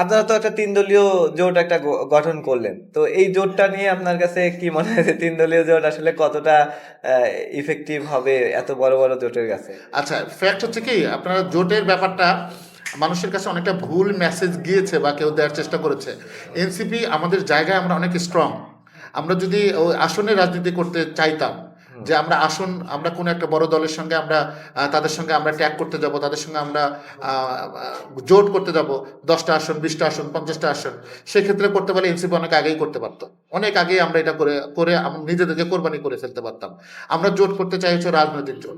আপনারা তো একটা ৩ দলীয় জোট একটা গঠন করলেন। তো এই জোটটা নিয়ে আপনার কাছে কি মনে হয় যে ৩ দলীয় জোট আসলে কতটা ইফেক্টিভ হবে এত বড়, বড় জোটের কাছে? আচ্ছা, ফ্যাক্ট হচ্ছে কি আপনারা জোটের ব্যাপারটা মানুষের কাছে অনেকটা ভুল মেসেজ গিয়েছে বা কেউ দেওয়ার চেষ্টা করেছে। এনসিপি আমাদের জায়গায় আমরা অনেক স্ট্রং। আমরা যদি ওই আসনে রাজনীতি করতে চাইতাম, হুম। যে আমরা আসন আমরা কোনো একটা বড় দলের সঙ্গে আমরা তাদের সঙ্গে আমরা ট্যাগ করতে যাব, তাদের সঙ্গে আমরা জোট করতে যাব 10টা আসন, 20টা আসন, 50টা আসন, সেক্ষেত্রে করতে পারলে এনসিপি অনেক আগেই করতে পারতো। অনেক আগেই আমরা এটা করে করে নিজেদেরকে কোরবানি করে ফেলতে পারতাম। আমরা জোট করতে চাই হচ্ছে রাজনৈতিক জোট,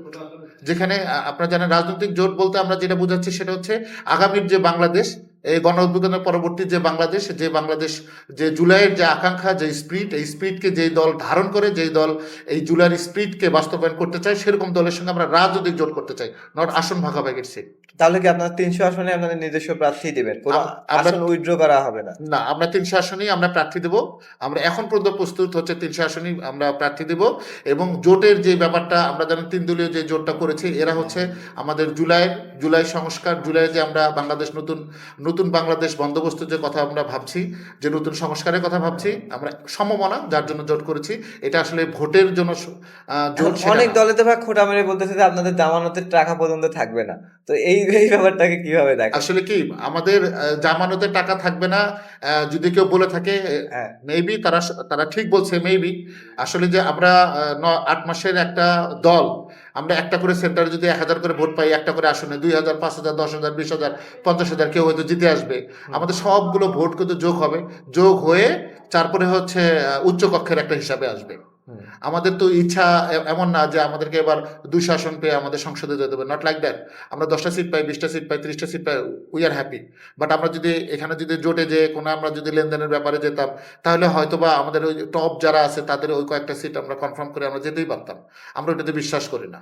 যেখানে আপনারা জানেন রাজনৈতিক জোট বলতে আমরা যেটা বোঝাচ্ছি সেটা হচ্ছে আগামীর যে বাংলাদেশ, এই গণ অভ্যুত্থানের পরবর্তী যে বাংলাদেশ, যে জুলাইয়ের যে আকাঙ্ক্ষা, যে স্পিরিট, এই স্পিরিটকে যেই দল ধারণ করে, যেই দল এই জুলাইয়ের স্পিরিটকে বাস্তবায়ন করতে চায়, সেরকম দলের সঙ্গে আমরা রাজনৈতিক জোট করতে চাই, নট আসন ভাগাভাগির সিট। তাহলে কি আপনারা ৩০০ আসনে আপনাদের নিজস্ব প্রার্থী দিবেন? কোনো আমরা আসন উইথড্র করা হবে না? না, আমরা ৩০০ আসনেই আমরা প্রার্থী দেব। আমরা এখন পর্যন্ত প্রস্তুত হচ্ছে ৩০০ আসনেই আমরা প্রার্থী দেব। এবং জোটের যে ব্যাপারটা আমরা জানেন ৩ দলীয় যে জোটটা করেছি, এরা হচ্ছে আমাদের জুলাই সংস্কার, জুলাইয়ে যে আমরা বাংলাদেশ নতুন বাংলাদেশ বন্দোবস্ত যে কথা আমরা ভাবছি, যে নতুন সংস্কারের কথা ভাবছি, আমরা সমমনা যার জন্য জোট করেছি, এটা আসলে ভোটের জন্য জোট সেটা অনেক না। দলে তো ভাই খোঁটা মেরে বলতেছে যে আপনাদের জামানতের টাকা পর্যন্ত থাকবে না। তো এই ব্যাপারটাকে কিভাবে দেখেন? আসলে কি আমাদের জামানতের টাকা থাকবে না, যদি কেউ বলে থাকে হ্যাঁ। মেবি তারা ঠিক বলছে মেবি। আসলে যে আমরা ৮ মাসের একটা দল, আমরা একটা করে সেন্টারে যদি ১,০০০ করে ভোট পাই, একটা করে আসনে ২,০০০, ৫,০০০, ১০,০০০, ২০,০০০, ৫০,০০০ কেউ হয়তো জিতে আসবে। হুম। আমাদের সবগুলো ভোট কিন্তু যোগ হবে, যোগ হয়ে তারপরে হচ্ছে উচ্চ কক্ষের একটা হিসাবে আসবে। হুম। আমাদের তো ইচ্ছা এমন না যে আমাদেরকে এবার ২০০ আসন পেয়ে আমাদের সংসদে যেতে হবে, নট লাইক দ্যাট। আমরা ১০টা সিট পাই, ২০টা সিট পাই, ৩০টা সিট পাই, উই আর হ্যাপি। বাট আমরা যদি এখানে যদি জোটে যে কোনো আমরা যদি লেনদেনের ব্যাপারে যেতাম, তাহলে হয়তোবা আমাদের ওই টপ যারা আছে তাদের ওই কয়েকটা সিট আমরা কনফার্ম করে আমরা যেতেই পারতাম। আমরা ওটাতে বিশ্বাস করি না।